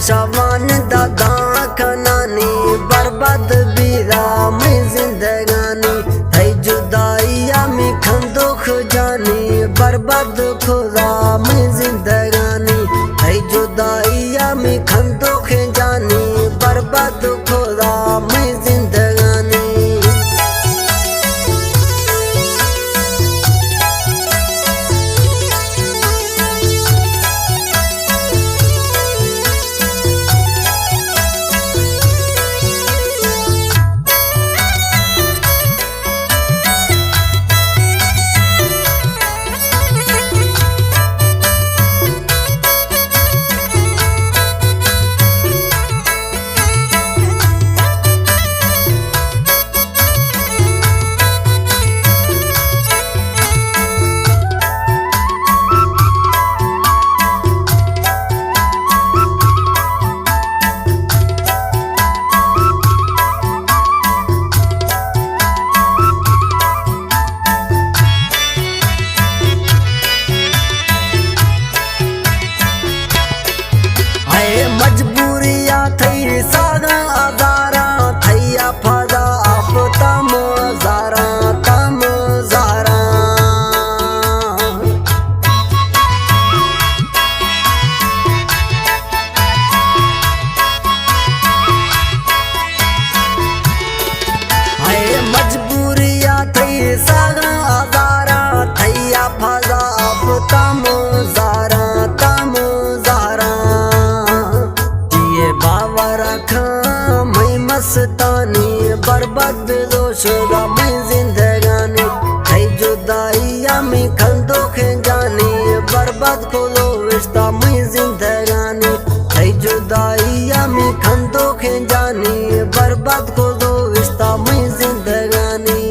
शवान दादा खनानी बर्बाद बीरा में जिंदगानी है जुदाइया में खंदोख जानी बर्बाद खुदा में जिंदगानी है जुदाइया में खंदोख जानी बर्बाद खुदा में जिंदगानी। मजबूरिया थई सागा आजारा थैया फजा आप तम जारा तम जारा। मजबूरिया थई सागा आजारा थैया फजा आप तम जारा तम जारा। मैं मस्तानी बर्बाद दोशगा मैं जिंदगानी है जुदाइया में खंदोख जानी बर्बाद खोलो रिश्ता मैं जिंदगानी है जुदाइया में खंदोख जानी बर्बाद खोलो रिश्ता मैं जिंदगानी।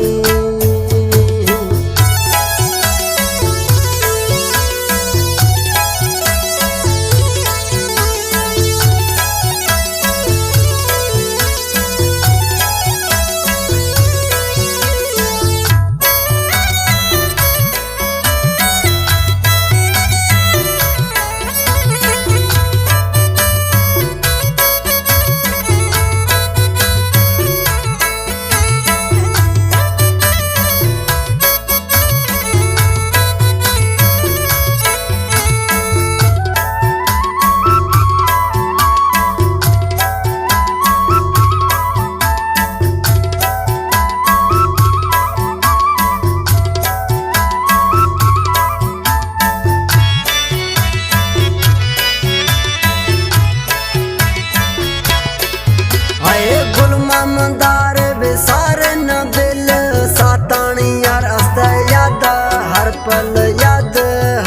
गुलमामदार विसार न दिल सातानी यार अस्त याद हर पल याद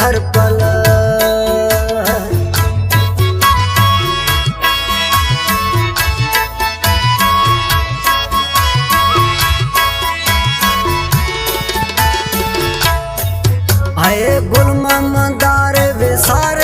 हर पल। गुलमामदार विसार